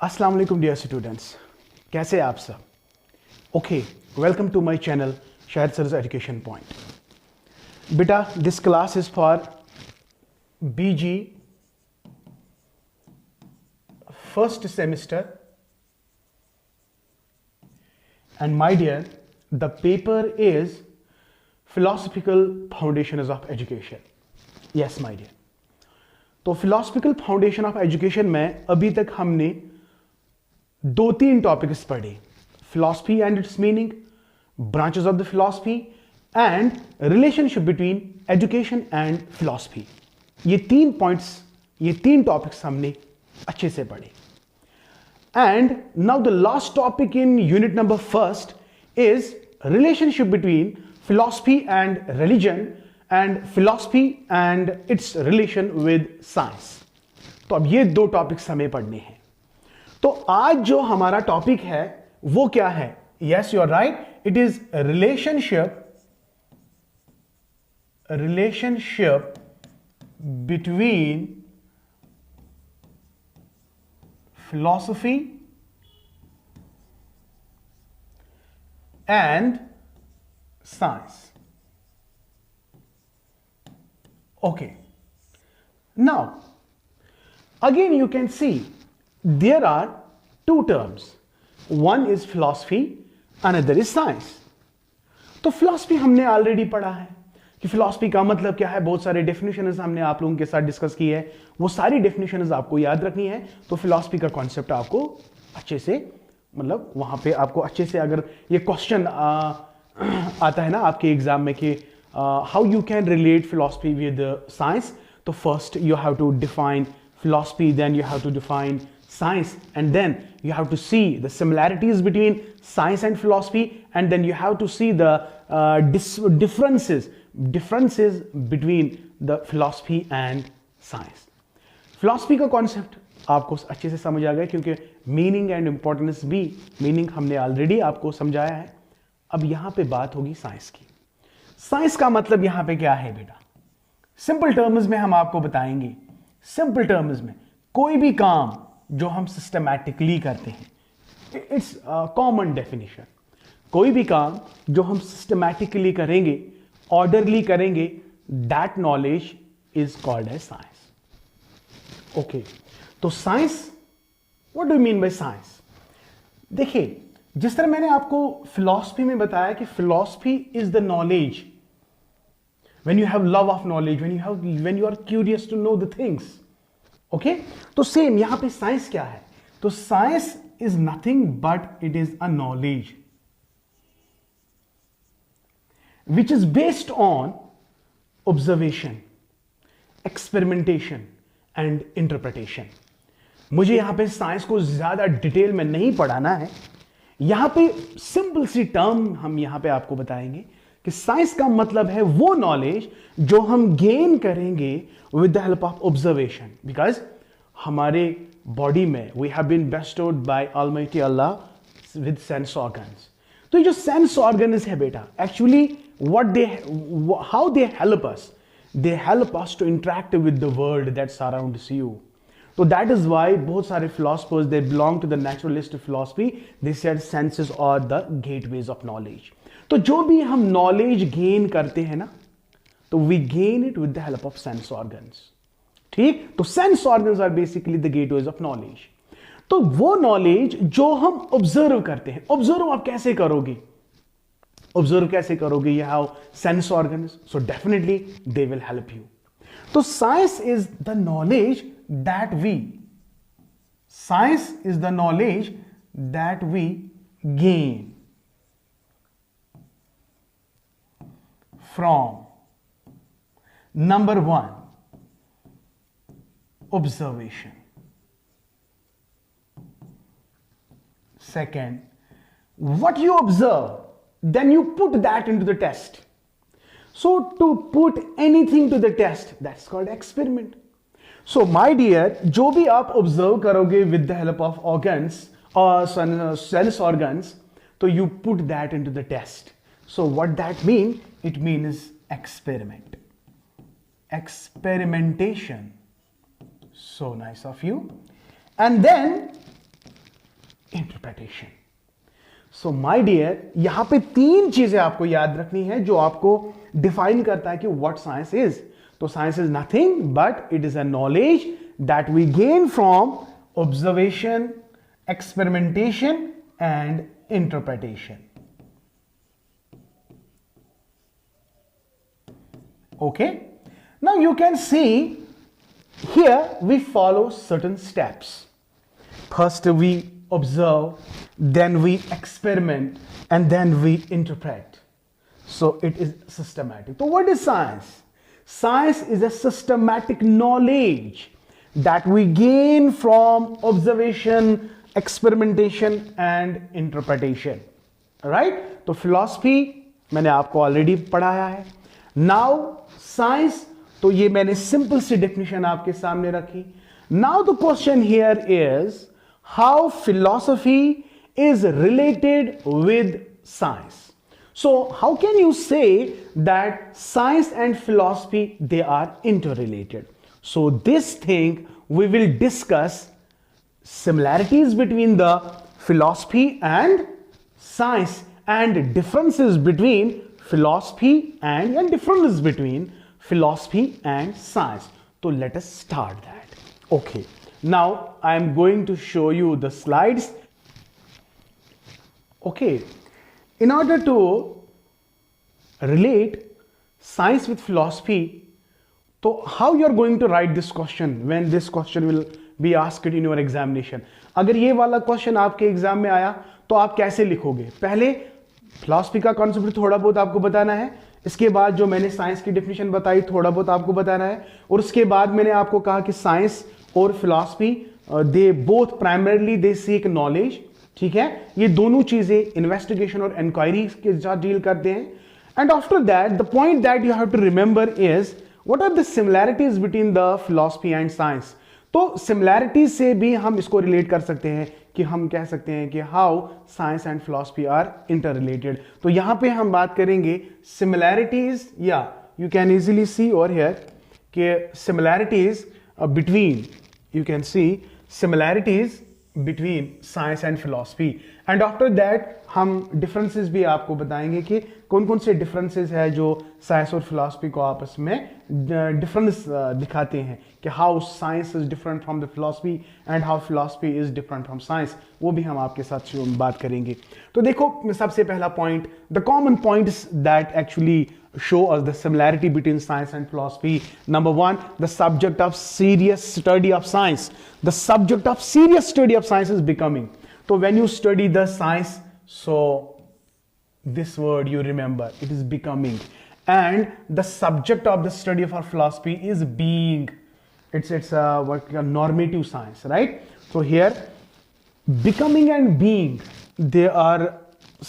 अस्सलाम वालेकुम dear students, कैसे आप सब? Okay, welcome to my channel Shahid sir's education point. बेटा, this class is for BG first semester and my dear, the paper is philosophical foundations of education. Yes my dear. तो philosophical foundation of education में अभी तक हमने 2-3 topics पढ़े, philosophy and its meaning, branches of the philosophy and relationship between education and philosophy. ये 3 points, ये 3 topics हमने अच्छे से पढ़े. And now the last topic in unit number 1 is relationship between philosophy and religion and philosophy and its relation with science. तो अब ये 2 topics हमें पढ़ने हैं. तो आज जो हमारा टॉपिक है वो क्या है? Yes, you are right. It is a relationship between philosophy and science. Okay. Now, again you can see there are 2 terms. One is philosophy, another is science. तो philosophy हमने ऑलरेडी पढ़ा है कि philosophy का मतलब क्या है. बहुत सारे डेफिनेशंस हमने आप लोगों के साथ डिस्कस की है, वो सारी डेफिनेशंस आपको याद रखनी है. तो philosophy का कॉन्सेप्ट आपको अच्छे से, मतलब वहां पे आपको अच्छे से, अगर ये क्वेश्चन आता है ना आपके एग्जाम में कि how you can relate philosophy with science, तो first you have to define philosophy, then you have to define science, and then you have to see the similarities between science and philosophy, and then you have to see the differences between the philosophy and science. philosophy का concept आपको अच्छे से समझ आ गया, क्योंकि meaning and importance भी, meaning हमने already आपको समझाया है. अब यहां पे बात होगी साइंस की. साइंस का मतलब यहां पे क्या है बेटा? सिंपल टर्म्स में हम आपको बताएंगे. सिंपल टर्म्स में कोई भी काम जो हम सिस्टमैटिकली करते हैं, इट्स कॉमन डेफिनेशन. कोई भी काम जो हम सिस्टमैटिकली करेंगे, ऑर्डरली करेंगे, that knowledge is called as science. Okay, तो science, what do you mean by science? देखिए, जिस तरह मैंने आपको फिलॉसफी में बताया कि philosophy is the knowledge, when you have love of knowledge, when you are curious to know the things. Okay, तो सेम यहां पे साइंस क्या है? तो science is nothing but it is a knowledge which is based on observation, experimentation and interpretation. मुझे यहां पे science को ज्यादा डिटेल में नहीं पढ़ाना है. यहां पे सिंपल सी टर्म हम यहां पे आपको बताएंगे कि साइंस का मतलब है वो नॉलेज जो हम गेन करेंगे with the help of observation. Because हमारे बॉडी में we have been bestowed by almighty Allah with sense organs. तो ये जो सेंस ऑर्गन्स है बेटा, actually how they help us, they help us to interact with the world that surrounds you. तो that is why बहुत सारे philosophers, they belong to the naturalist philosophy, they said senses are the gateways of knowledge. तो जो भी हम knowledge gain करते हैं ना, तो we gain it with the help of sense organs. ठीक, तो sense organs are basically the gateways of knowledge. तो वो नॉलेज जो हम ऑब्जर्व करते हैं, ऑब्जर्व आप कैसे करोगे? ऑब्जर्व कैसे करोगे? You have sense organs, so definitely they will help you. तो science is the knowledge that we, science is the knowledge that we gain from number 1, observation. Second, what you observe, then you put that into the test. So to put anything to the test, that's called experiment. So my dear, जो भी आप observe करोगे with the help of organs or sense organs, तो you put that into the test. So what that mean? It means experiment. Experimentation. So nice of you. And then interpretation. So my dear, यहां पे तीन चीजें आपको याद रखनी है जो आपको डिफाइन करता है कि व्हाट साइंस इज। तो science is nothing but it is a knowledge that we gain from observation, experimentation and interpretation. Okay, now you can see here we follow certain steps. First we observe, then we experiment, and then we interpret. So it is systematic. So what is science? Science is a systematic knowledge that we gain from observation, experimentation and interpretation. Alright? तो philosophy मैंने आपको already पढ़ाया है। Now science, तो ये मैंने simple सी definition आपके सामने रखी। Now the question here is how philosophy is related with science. So how can you say that science and philosophy they are interrelated? So this thing we will discuss similarities between the philosophy and science and differences between philosophy and differences between philosophy and science. So let us start that. Okay, now I am going to show you the slides. Okay, in order to relate science with philosophy, so how you are going to write this question when this question will be asked in your examination? अगर ये वाला question आपके exam में आया तो आप कैसे लिखोगे? पहले फिलॉसफी का कॉन्सेप्ट थोड़ा बहुत आपको बताना है, इसके बाद जो मैंने साइंस की डेफिनेशन बताई थोड़ा बहुत आपको बताना है, और उसके बाद मैंने आपको कहा कि साइंस और philosophy they both primarily they seek knowledge. ठीक है, ये दोनों चीजें इन्वेस्टिगेशन और इंक्वायरी के साथ डील करते हैं। And after that the point that you have to remember is what are the similarities between the philosophy and science. तो सिमिलैरिटीज से भी हम इसको रिलेट कर सकते हैं कि हम कह सकते हैं कि how science and philosophy are interrelated. तो यहां पे हम बात करेंगे सिमिलैरिटीज, या you can easily see over here कि similarities between, you can see similarities between science and philosophy. And after that हम डिफरेंसेस भी आपको बताएंगे कि कौन कौन से डिफरेंसेस है जो साइंस और फिलॉसफी को आपस में डिफरेंस दिखाते हैं, कि how science is different from the philosophy and how philosophy is different from science, वो भी हम आपके साथ बात करेंगे। तो देखो, सबसे पहला point, the common points that actually show us the similarity between science and philosophy. Number one, the subject of serious study of science. The subject of serious study of science is becoming. So when you study the science, so this word you remember, it is becoming. And the subject of the study of our philosophy is being. It's a normative science, right? So here, becoming and being, they are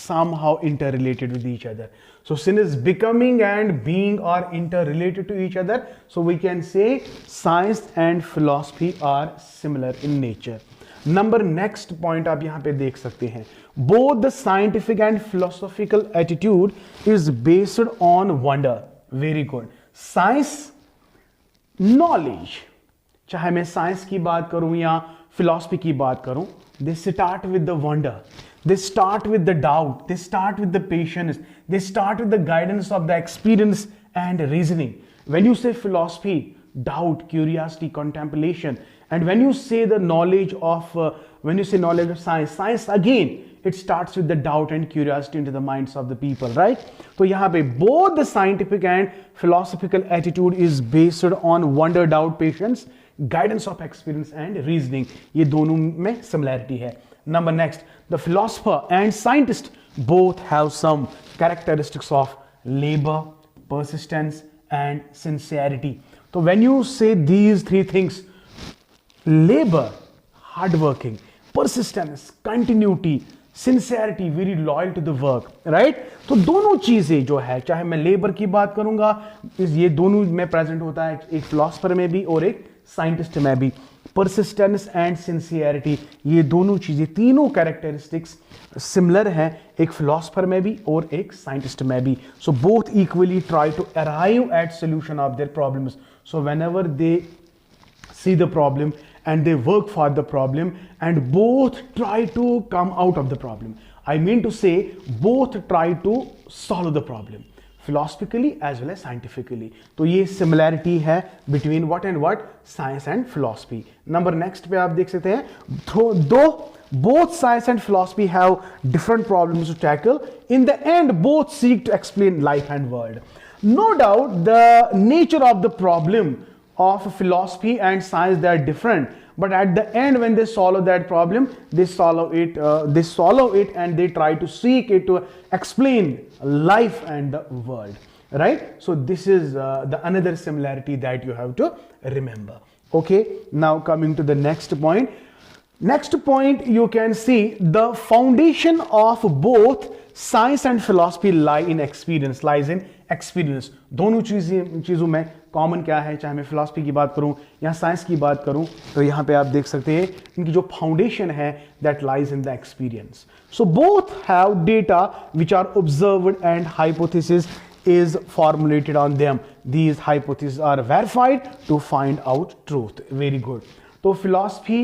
somehow interrelated with each other. So since becoming and being are interrelated to each other, so we can say science and philosophy are similar in nature. Number next point आप यहाँ पे देख सकते हैं, both the scientific and philosophical attitude is based on wonder. Very good. Science, knowledge, चाहे मैं science की बात करूं या फिलॉसफी की बात करूं, they start with the wonder. They start with the doubt, they start with the patience, they start with the guidance of the experience and reasoning. When you say philosophy, doubt, curiosity, contemplation, and when you say the knowledge of, when you say knowledge of science, science again, it starts with the doubt and curiosity into the minds of the people, right? So यहाँ पे both the scientific and philosophical attitude is based on wonder, doubt, patience, guidance of experience and reasoning. ये दोनों में similarity है. Number next, the philosopher and scientist both have some characteristics of labor, persistence and sincerity. So when you say these three things, labor, hardworking, persistence, continuity, sincerity, very loyal to the work, right? तो दोनों चीजें जो है, चाहे मैं labour की बात करूंगा, ये दोनों में प्रेजेंट होता है, एक फिलोसफर में भी और एक साइंटिस्ट में भी। परसिस्टेंस एंड सिंसियरिटी, ये दोनों चीजें, तीनों कैरेक्टरिस्टिक्स सिमिलर हैं एक फिलोसफर में भी और एक साइंटिस्ट में भी। So both equally try to arrive at solution of their problems. So whenever they see the problem and they work for the problem and both try to come out of the problem. I mean to say both try to solve the problem philosophically as well as scientifically. तो ये similarity है between what and what, science and philosophy. Number next पे आप देख सकते हैं, though both science and philosophy have different problems to tackle, in the end both seek to explain life and world. No doubt the nature of the problem of philosophy and science, they are different, but at the end when they solve that problem, they solve it and they try to seek it to explain life and the world, right? So this is the another similarity that you have to remember. Okay, now coming to the next point. Next point, you can see the foundation of both science and philosophy lies in experience. दोनों चीज़ों में common क्या है, चाहे मैं philosophy की बात करूं या साइंस की बात करूं, तो यहाँ पे आप देख सकते हैं इनकी जो फाउंडेशन है that lies in the experience. So both have data which are observed and hypothesis is formulated on them. These hypotheses are verified to find out truth. Very good. So philosophy,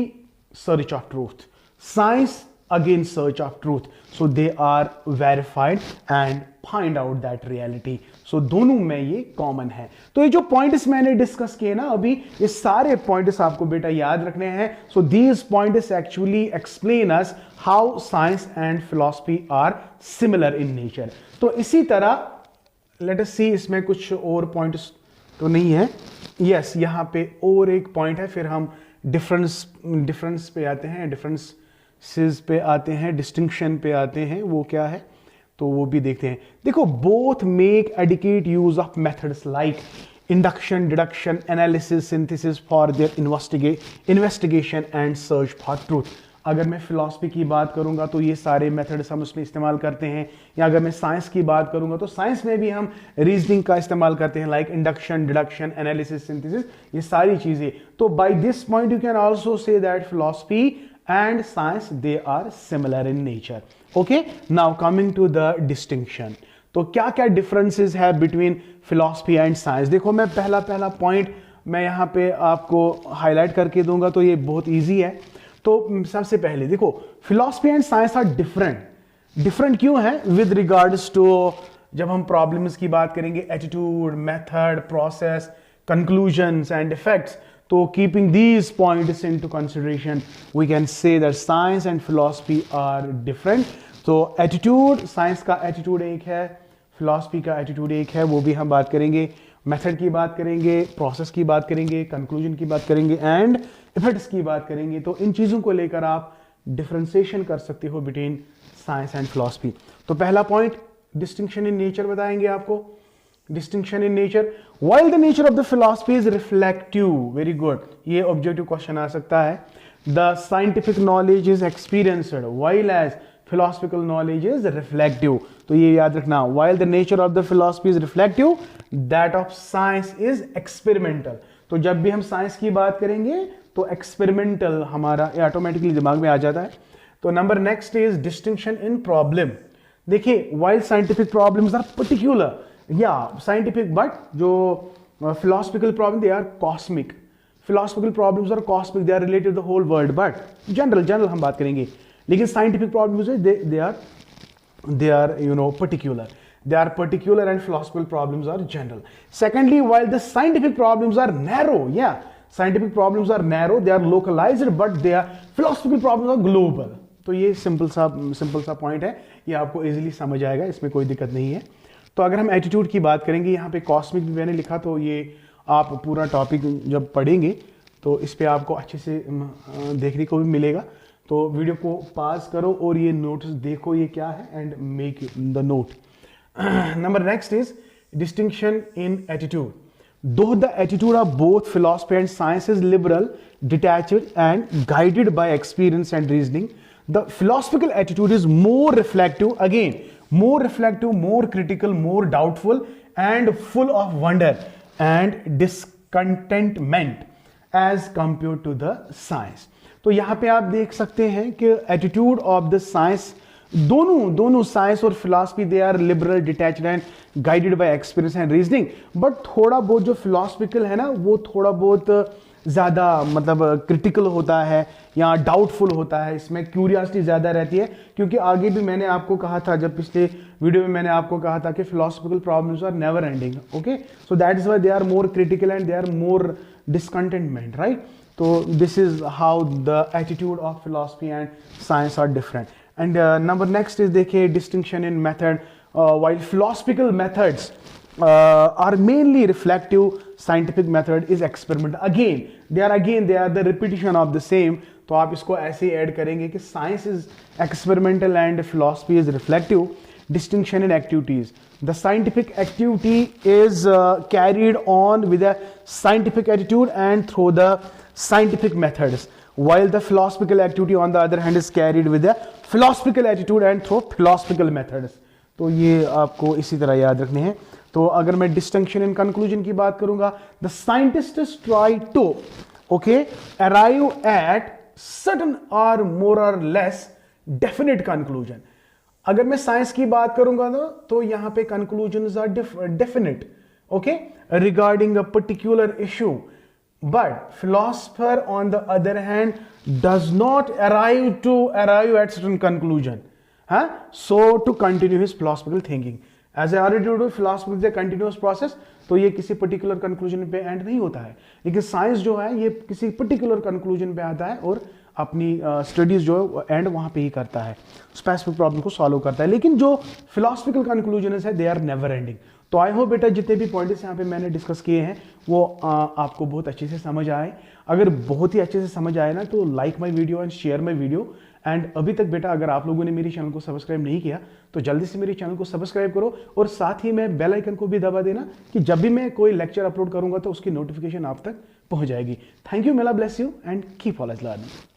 search of truth. Science, again search of truth. So they are verified and find out that reality. So दोनों में ये common है. तो ये जो points मैंने discuss किए ना अभी, ये सारे पॉइंट्स आपको बेटा याद रखने हैं. So these points actually explain us how science and philosophy are similar in nature. तो इसी तरह लेट अस सी, इसमें कुछ और पॉइंट्स तो नहीं है. यस, यहाँ पे और एक पॉइंट है, फिर हम डिफरेंस पे आते हैं, डिफरेंसेस पे आते हैं, डिस्टिंक्शन पे आते हैं. वो क्या है तो वो भी देखते हैं. देखो, both make adequate use of methods like induction, deduction, analysis, synthesis for their investigation and search for truth. अगर मैं फिलॉसफी की बात करूंगा तो ये सारे मेथड्स हम उसमें इस्तेमाल करते हैं, या अगर मैं साइंस की बात करूंगा तो साइंस में भी हम रीजनिंग का इस्तेमाल करते हैं, like induction, deduction, analysis, synthesis, ये सारी चीजें. तो by this point you can also say that philosophy and science they are similar in nature. Okay, now coming to the distinction. तो क्या क्या डिफरेंसेस है बिटवीन फिलॉसफी एंड साइंस. देखो, मैं पहला पॉइंट मैं यहाँ पे आपको हाईलाइट करके दूंगा, तो ये बहुत ईजी है. तो सबसे पहले देखो, philosophy and science are different क्यों है विद रिगार्ड्स टू, जब हम प्रॉब्लम्स की बात करेंगे, attitude, method, process, conclusions and effects. तो keeping these points into consideration we can say that science and philosophy are different. तो एटीट्यूड, साइंस का एटीट्यूड एक है, फिलॉसफी का एटीट्यूड एक है, वो भी हम बात करेंगे. मेथड की बात करेंगे, प्रोसेस की बात करेंगे, कंक्लूजन की बात करेंगे एंड इफेक्ट्स की बात करेंगे. तो इन चीज़ों को लेकर आप डिफरेंशिएशन कर सकते हो बिटवीन साइंस एंड फिलॉसफी. तो पहला पॉइंट, डिस्टिंक्शन इन नेचर बताएंगे आपको. Distinction in nature, while the nature of the philosophy is reflective. Very good, ये ऑब्जेक्टिव क्वेश्चन आ सकता है. The scientific knowledge is experienced while as philosophical knowledge is reflective. तो ये याद रखना, while the nature of the philosophy is reflective, that of science is experimental. तो जब भी हम साइंस की बात करेंगे तो एक्सपेरिमेंटल हमारा ऑटोमेटिकली दिमाग में आ जाता है. तो number next is distinction in problem. देखिए, while scientific problems are particular, scientific, but जो philosophical problem they are cosmic. Philosophical problems are cosmic, they are related to the whole world, but general हम बात करेंगे. लेकिन scientific problems they are particular. They are particular and philosophical problems are general. Secondly, while the scientific problems are narrow, scientific problems are narrow, they are localized, but their philosophical problems are global. तो ये simple सा point है, ये आपको easily समझ आएगा, इसमें कोई दिक्कत नहीं है. तो अगर हम एटीट्यूड की बात करेंगे, यहाँ पे कॉस्मिक भी मैंने लिखा, तो ये आप पूरा टॉपिक जब पढ़ेंगे तो इस पे आपको अच्छे से देखने को भी मिलेगा. तो वीडियो को पॉज करो और ये नोट्स देखो ये क्या है and make the note. Number next is distinction in attitude. Though the attitude of both philosophy and science is liberal, detached and guided by experience and reasoning. The philosophical attitude is more reflective, again more critical, more doubtful and full of wonder and discontentment as compared to the science. तो यहां पे आप देख सकते हैं कि attitude of the science, दोनों science और philosophy they are liberal, detached and guided by experience and reasoning. But थोड़ा बहुत जो फिलॉसफिकल है ना, वो थोड़ा बहुत ज़्यादा मतलब क्रिटिकल होता है या डाउटफुल होता है, इसमें क्यूरियासिटी ज़्यादा रहती है, क्योंकि आगे भी मैंने आपको कहा था, जब पिछले वीडियो में मैंने आपको कहा था कि philosophical problems are never ending, okay, so that is why they are more critical and they are more discontentment, right. तो this is how the attitude of philosophy and science are different. And number next is देखिए distinction in method, while philosophical methods are mainly reflective, scientific method is experimental. Again they are the repetition of the same. तो आप इसको ऐसे add करेंगे कि science is experimental and philosophy is reflective. Distinction in activities. The scientific activity is carried on with a scientific attitude and through the scientific methods, while the philosophical activity on the other hand is carried with a philosophical attitude and through philosophical methods. तो ये आपको इसी तरह याद रखने हैं। तो अगर मैं डिस्टिंक्शन इन कंक्लूजन की बात करूंगा, the scientists try to okay arrive at certain और मोर और लेस डेफिनेट कंक्लूजन। अगर मैं साइंस की बात करूंगा ना, तो यहां पे conclusions are definite, okay, regarding a particular issue, but philosopher on the other hand does not arrive at certain conclusion. So to continue his philosophical thinking, as I already told you, philosophy is a continuous process. तो ये किसी particular conclusion पे and नहीं होता है, लेकिन science जो है ये किसी पर्टिकुलर कंक्लूजन पे आता है और अपनी स्टडीज जो है एंड वहां पे ही करता है, स्पेसिफिक प्रॉब्लम को सॉल्व करता है। लेकिन जो फिलोसफिकल कंक्लूजन है दे आर नेवर एंडिंग। तो आई होप बेटा जितने भी पॉइंट्स यहाँ पे मैंने डिस्कस किए हैं वो आपको बहुत अच्छे से समझ आए। अगर बहुत ही अच्छे से समझ आए ना, तो like my video and share my video. And अभी तक बेटा अगर आप लोगों ने मेरे चैनल को सब्सक्राइब नहीं किया तो जल्दी से मेरे चैनल को सब्सक्राइब करो, और साथ ही में बेल आइकन को भी दबा देना कि जब भी मैं कोई लेक्चर अपलोड करूंगा तो उसकी नोटिफिकेशन आप तक पहुंच जाएगी। Thank you, Mela bless you and keep always learning.